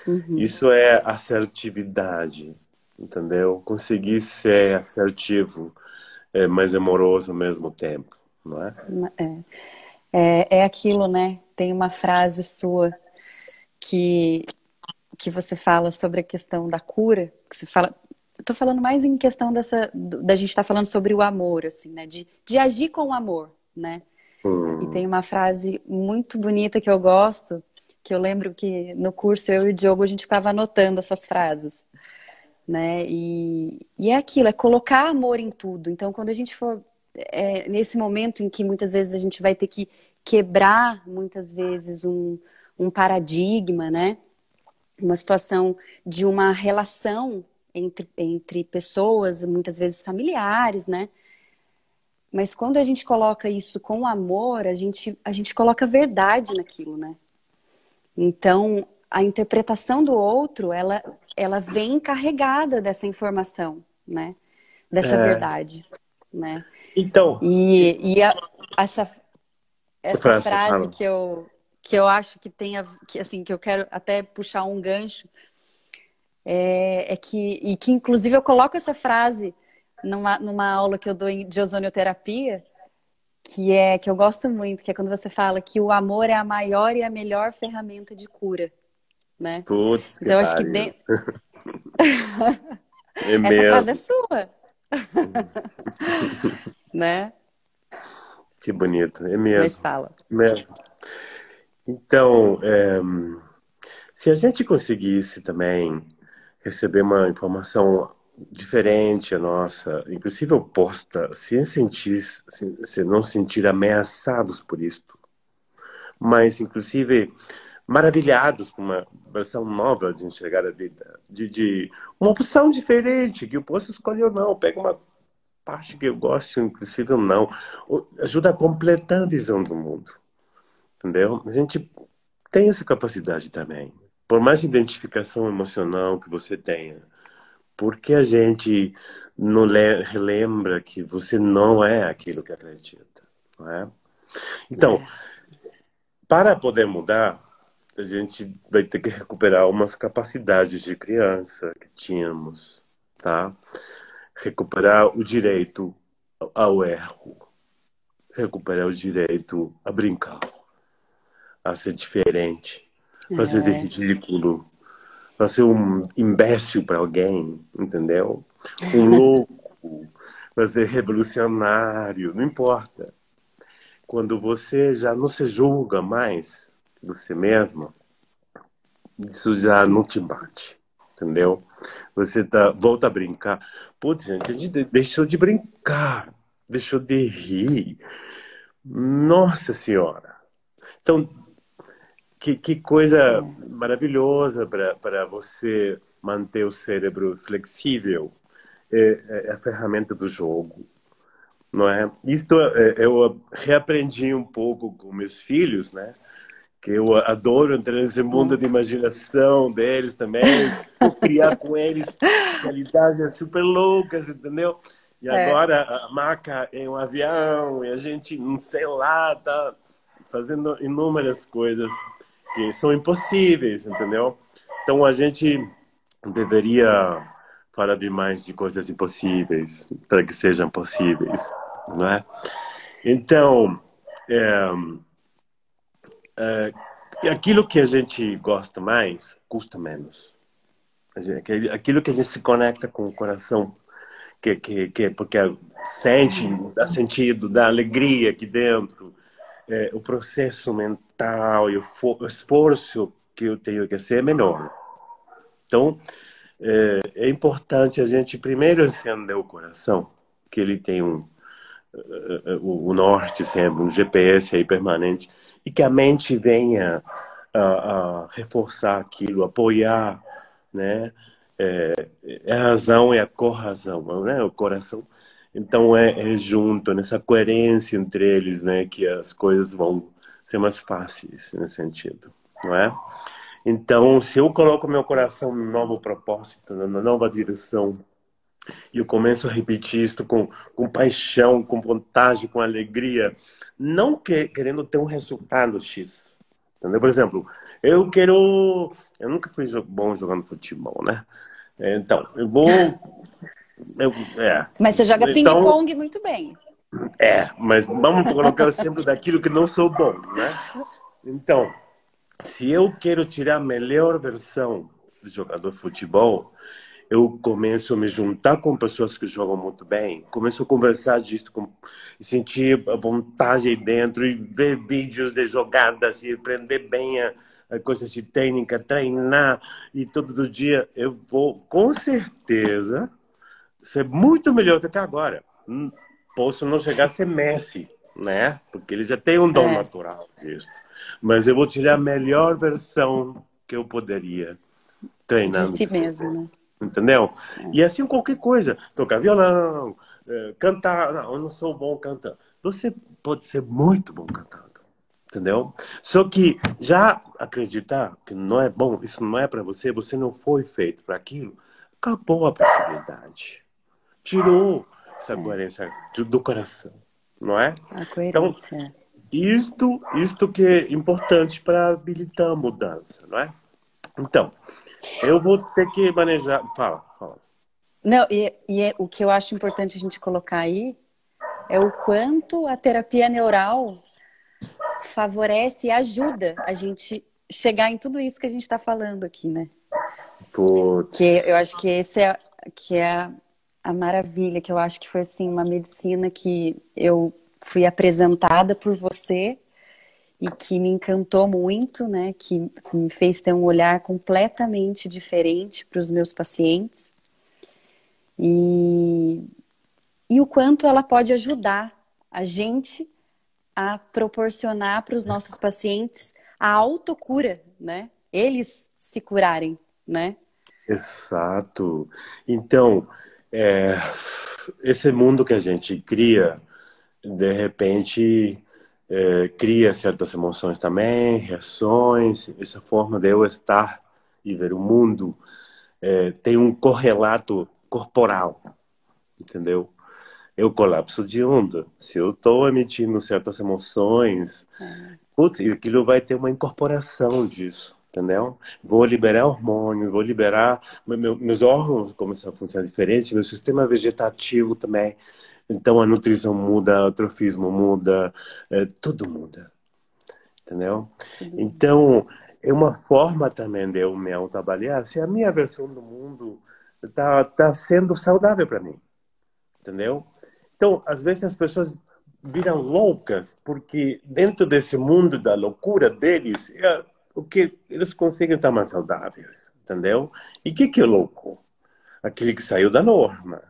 Uhum. Isso é assertividade, entendeu? Conseguir ser assertivo, mas amoroso ao mesmo tempo, não é? É aquilo, né? Tem uma frase sua que, que você fala sobre a questão da cura, que você fala. Eu tô falando mais em questão da gente estar falando sobre o amor, assim, né? De agir com amor, né? E tem Hum, uma frase muito bonita que eu gosto, que eu lembro que no curso eu e o Diogo a gente ficava anotando essas frases, né? E é aquilo, é colocar amor em tudo. Então, quando a gente for nesse momento em que muitas vezes a gente vai ter que quebrar muitas vezes um paradigma, né? Uma situação de uma relação entre pessoas, muitas vezes familiares, né? Mas quando a gente coloca isso com amor, a gente coloca verdade naquilo, né? Então, a interpretação do outro, ela vem carregada dessa informação, né? Dessa é, verdade, né? então, E essa. essa Frase, frase fala. que eu acho que tem, que, assim, que eu quero até puxar um gancho, e que inclusive eu coloco essa frase numa aula que eu dou de ozonioterapia, que eu gosto muito, que é quando você fala que o amor é a maior e a melhor ferramenta de cura, né? Putz, que Então, eu acho que pariu. É essa frase é mesmo. sua, né? Que bonito, é Mas mesmo. fala. Mesmo. Então, se a gente conseguisse também receber uma informação diferente a nossa, inclusive oposta, sem sentir, se não sentir ameaçados por isto, mas inclusive maravilhados com uma versão nova de enxergar a vida, de uma opção diferente, que eu posso escolher ou não, pega uma parte que eu gosto, inclusive ou não, ajuda a completar a visão do mundo, entendeu? A gente tem essa capacidade também. Por mais identificação emocional que você tenha, porque a gente não relembra que você não é aquilo que acredita, não é? Então, É. para poder mudar, a gente vai ter que recuperar umas capacidades de criança que tínhamos, tá? Recuperar o direito ao erro, recuperar o direito a brincar, a ser diferente, fazer de É. ridículo, para ser um imbécil para alguém, entendeu? Um louco, para ser revolucionário, não importa. Quando você já não se julga mais você mesmo, isso já não te bate, entendeu? Você volta a brincar. Putz, gente, a gente deixou de brincar, deixou de rir. Nossa Senhora! Então, que coisa É. maravilhosa para você manter o cérebro flexível. É a ferramenta do jogo, não é? Isto eu reaprendi um pouco com meus filhos, né? Que eu adoro entrar nesse mundo Ó. de imaginação deles também, criar com eles realidades super loucas, entendeu? E É. agora a maca é um avião e a gente, não sei lá, tá fazendo inúmeras coisas que são impossíveis, entendeu? Então a gente deveria falar demais de coisas impossíveis para que sejam possíveis, não é? Então, é, e aquilo que a gente gosta mais custa menos. Aquilo que a gente se conecta com o coração, porque sente, dá sentido, dá alegria aqui dentro, o processo mental e o esforço que eu tenho que ser é menor. Então, é importante a gente primeiro acender o coração, que ele tem o norte sempre, um GPS aí permanente, e que a mente venha a reforçar aquilo, apoiar, né? É a razão e a corrazão, né? O coração. Então é junto, nessa coerência entre eles, né? Que as coisas vão ser mais fáceis nesse sentido, não é? Então, se eu coloco meu coração num novo propósito, numa nova direção, e eu começo a repetir isto com paixão, com vontade, com alegria, não querendo ter um resultado X. Entendeu? Por exemplo, eu quero. Eu nunca fui bom jogando futebol, né? Então, eu vou. É. Mas você joga Então, ping-pong muito bem. mas vamos colocar o exemplo daquilo que não sou bom, né? Então, se eu quero tirar a melhor versão do jogador de futebol, eu começo a me juntar com pessoas que jogam muito bem, começo a conversar disso, sentir a vontade aí dentro e ver vídeos de jogadas e aprender bem a coisas de técnica, treinar e todo dia eu vou com certeza ser muito melhor do que agora. Posso não chegar a ser Messi, né? Porque ele já tem um dom É. natural disso. Mas eu vou tirar a melhor versão que eu poderia De treinando si desse mesmo, jeito. né? Entendeu? E assim qualquer coisa. Tocar violão, cantar. Não, eu não sou bom cantando. Você pode ser muito bom cantando. Entendeu? Só que já acreditar que não é bom, isso não é para você, você não foi feito para aquilo, acabou a possibilidade. Tirou essa É. coerência do coração, não é? A Então, coerência. isto que é importante para habilitar a mudança, não é? Então, eu vou ter que manejar. Fala, fala. Não, o que eu acho importante a gente colocar aí é o quanto a terapia neural favorece e ajuda a gente chegar em tudo isso que a gente está falando aqui, né? Que eu Putz. acho que que é a maravilha, que eu acho que foi assim uma medicina que eu fui apresentada por você e que me encantou muito, né? Que me fez ter um olhar completamente diferente para os meus pacientes e, e o quanto ela pode ajudar a gente a proporcionar para os nossos pacientes a autocura, né? Eles se curarem, né? Exato. Então, é, esse mundo que a gente cria, de repente, cria certas emoções também, reações, essa forma de eu estar e ver o mundo, tem um correlato corporal, entendeu? É o colapso de onda. Se eu estou emitindo certas emoções, É, putz, e aquilo vai ter uma incorporação disso, entendeu? Vou liberar hormônios, vou liberar. Meus órgãos começam a funcionar diferente, meu sistema vegetativo também. Então a nutrição muda, o trofismo muda, tudo muda, entendeu? tudo bem. Então é uma forma também de eu me autoavaliar se a minha versão do mundo tá sendo saudável para mim, entendeu? Então, às vezes as pessoas viram loucas porque dentro desse mundo da loucura deles, o que eles conseguem estar mais saudáveis, entendeu? E o que é louco? Aquele que saiu da norma,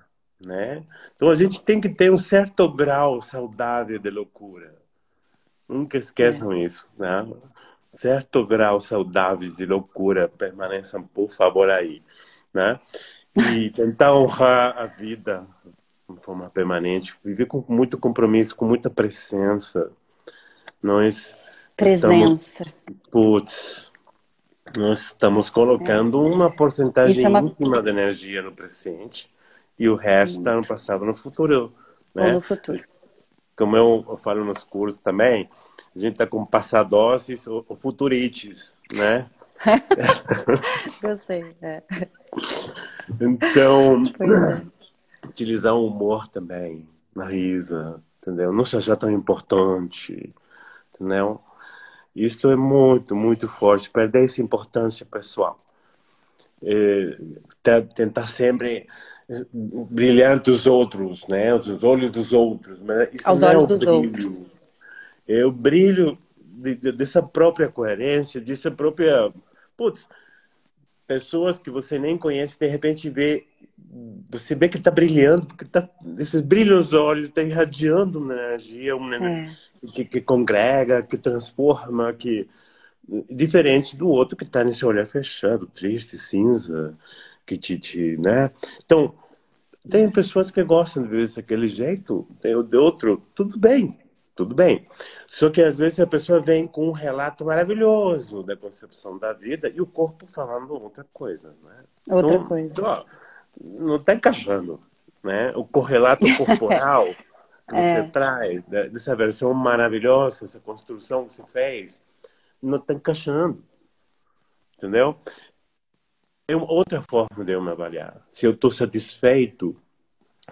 né? Então a gente tem que ter um certo grau saudável de loucura. Nunca É. esqueçam isso, né? Certo grau saudável de loucura, permaneçam, por favor, aí, né? E tentar honrar a vida de forma permanente, viver com muito compromisso, com muita presença. Nós estamos, Presença. putz, nós estamos É. colocando uma Isso é porcentagem uma ínfima de energia no presente e o resto está no muito. passado, no futuro, Ou no né? futuro. Como eu falo nos cursos também, a gente está com passadoses ou futurites, né? Gostei. É. Então, Pois é. utilizar o humor também, na risa, entendeu? Não seja tão importante, entendeu? Isso é muito, muito forte. Perder essa importância pessoal. Tentar sempre brilhar dos outros, né? Os olhos dos outros. Mas isso Aos não é olhos o dos outros. brilho. É o brilho dessa própria coerência, dessa própria... Putz, pessoas que você nem conhece, de repente você vê que está brilhando, porque esses brilhos nos olhos, está irradiando uma energia, É. que congrega, que transforma, que diferente do outro que está nesse olhar fechado, triste, cinza, que né? Então, tem pessoas que gostam de ver daquele jeito, tem o de outro, tudo bem, tudo bem. Só que às vezes a pessoa vem com um relato maravilhoso da concepção da vida e o corpo falando outra coisa, né? Outra Então, coisa. ó, não está encaixando, né? O correlato corporal que você É. traz, dessa versão maravilhosa, essa construção que você fez, não está encaixando, entendeu? É uma outra forma de eu me avaliar. Se eu estou satisfeito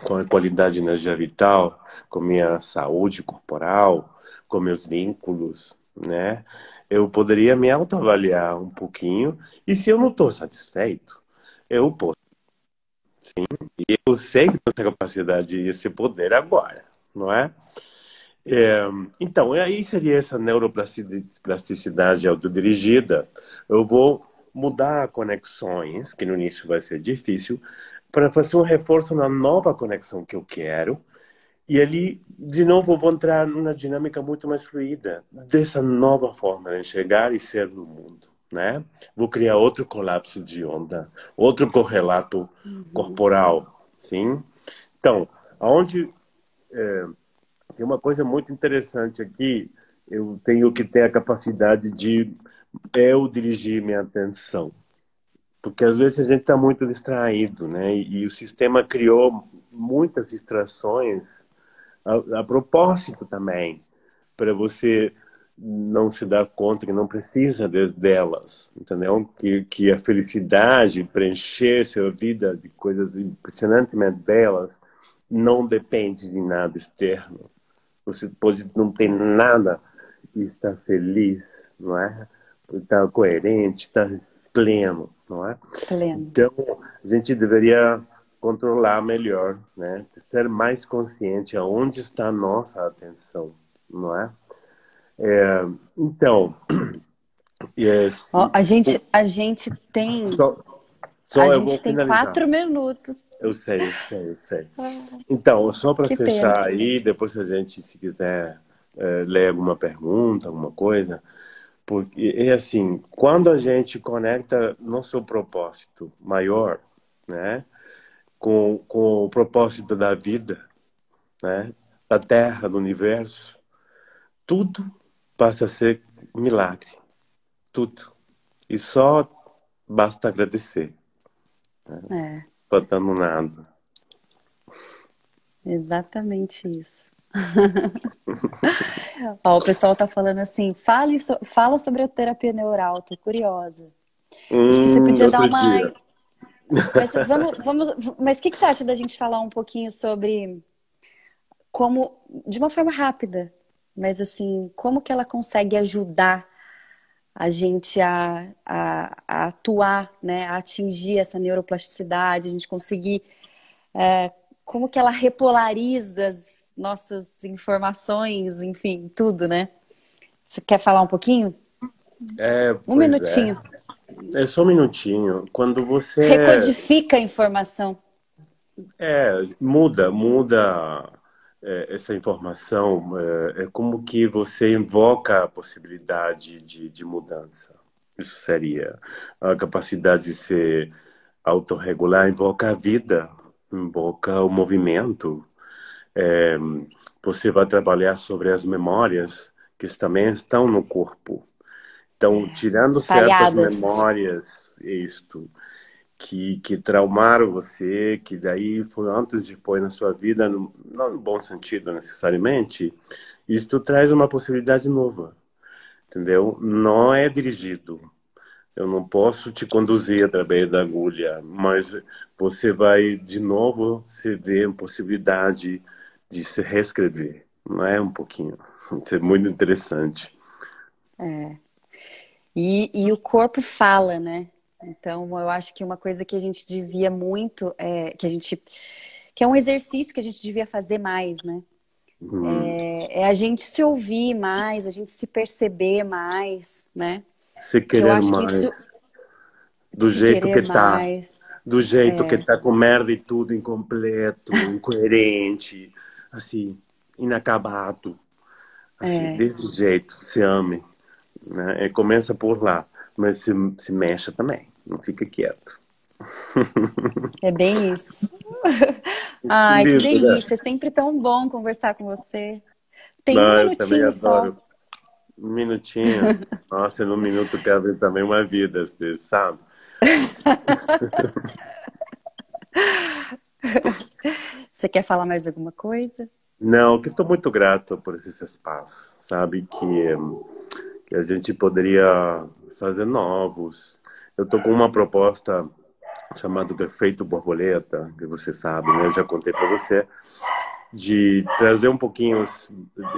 com a qualidade de energia vital, com minha saúde corporal, com meus vínculos, né? Eu poderia me autoavaliar um pouquinho. E se eu não estou satisfeito, eu posso. Eu sei que tenho essa capacidade e esse poder agora, não é? É, então, aí seria essa neuroplasticidade autodirigida. Eu vou mudar conexões, que no início vai ser difícil, para fazer um reforço na nova conexão que eu quero. E ali, de novo, eu vou entrar numa dinâmica muito mais fluida dessa nova forma de enxergar e ser no mundo, né? Vou criar outro colapso de onda, outro correlato Uhum. corporal, sim? Então, aonde tem uma coisa muito interessante aqui, eu tenho que ter a capacidade de eu dirigir minha atenção. Porque às vezes a gente está muito distraído, né? E o sistema criou muitas distrações a propósito também, para você não se dar conta que não precisa delas, entendeu? Que a felicidade, preencher sua vida de coisas impressionantemente belas, não depende de nada externo. Você pode não ter nada e estar feliz, não é? Estar coerente, estar pleno, não é? Pleno. Então, a gente deveria controlar melhor, né? Ser mais consciente aonde está a nossa atenção, não é? Então, Ó, esse, a gente tem, só, a só eu vou gente tem finalizar. 4 minutos. Eu sei. Então, só para Que pena. fechar aí, depois a gente, se quiser, ler alguma pergunta, alguma coisa, porque é assim, quando a gente conecta nosso propósito maior, né, com o propósito da vida, né, da Terra, do universo, tudo passa a ser milagre, tudo. E só basta agradecer, É, faltando nada. exatamente isso. Ó, o pessoal tá falando assim, fala sobre a terapia neural, tô curiosa. Acho que você podia dar Outro uma. dia. Mas o que você acha da gente falar um pouquinho sobre como, de uma forma rápida, mas assim, como que ela consegue ajudar a gente a atuar, né, a atingir essa neuroplasticidade, a gente conseguir, como que ela repolariza as nossas informações, enfim, tudo, né? Você quer falar um pouquinho? Um Pois é. minutinho. É só um minutinho. Quando você Recodifica a informação. muda essa informação, é como que você invoca a possibilidade de mudança. Isso seria a capacidade de se autorregular, invoca a vida, invoca o movimento. É, você vai trabalhar sobre as memórias que também estão no corpo. Então, tirando certas Espalhadas. memórias, isto, que traumaram você, que daí foi antes e depois na sua vida, não no bom sentido necessariamente, isto traz uma possibilidade nova, entendeu? Não é dirigido. Eu não posso te conduzir através da agulha, mas você vai de novo se ver a possibilidade de se reescrever. Não é um pouquinho. Isso é muito interessante. E o corpo fala, né? Então, eu acho que uma coisa que a gente devia muito, que é um exercício que a gente devia fazer mais, né? Hum. É a gente se ouvir mais, a gente se perceber mais, né? Se Que eu querer acho que mais, isso, do se jeito querer que tá. mais, Do jeito que tá com merda e tudo incompleto, incoerente, assim, inacabado, assim, desse jeito, se ame, né? E começa por lá, mas se mexa também, não fica quieto. é bem isso. Ai, que Lindo, né? delícia, é sempre tão bom conversar com você. Tem um Não, eu também minutinho só. adoro. Um minutinho. Nossa, num minuto cabe também uma vida, às vezes, sabe? Você quer falar mais alguma coisa? Não, que estou muito grato por esse espaço, sabe? Que a gente poderia fazer novos. Eu estou com uma proposta chamada do Efeito Borboleta, que você sabe, né? Eu já contei para você, de trazer um pouquinho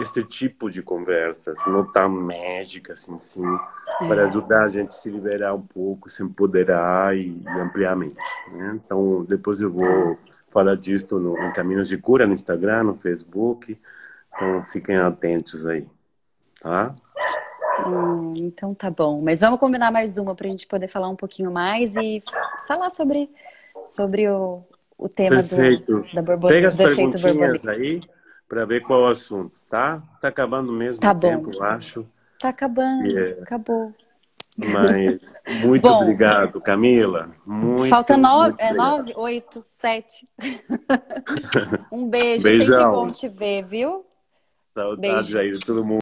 este tipo de conversas, não tão médica assim, sim, para É. ajudar a gente a se liberar um pouco, se empoderar e ampliar a mente, né? Então, depois eu vou falar disso em Caminhos de Cura, no Instagram, no Facebook. Então, fiquem atentos aí, tá? Então tá bom. Mas vamos combinar mais uma para a gente poder falar um pouquinho mais e falar sobre o tema Perfeito. Pega as do efeito perguntinhas borboleta. aí para ver qual é o assunto, tá? Tá acabando mesmo o Tá tempo, bom. eu acho. Tá acabando. É, Acabou. mas muito Bom, obrigado, Camila. falta Muito obrigado. 9, 8, 7. Um beijo. Sempre bom Beijão. te ver, viu? Saudades Beijo. aí de todo mundo.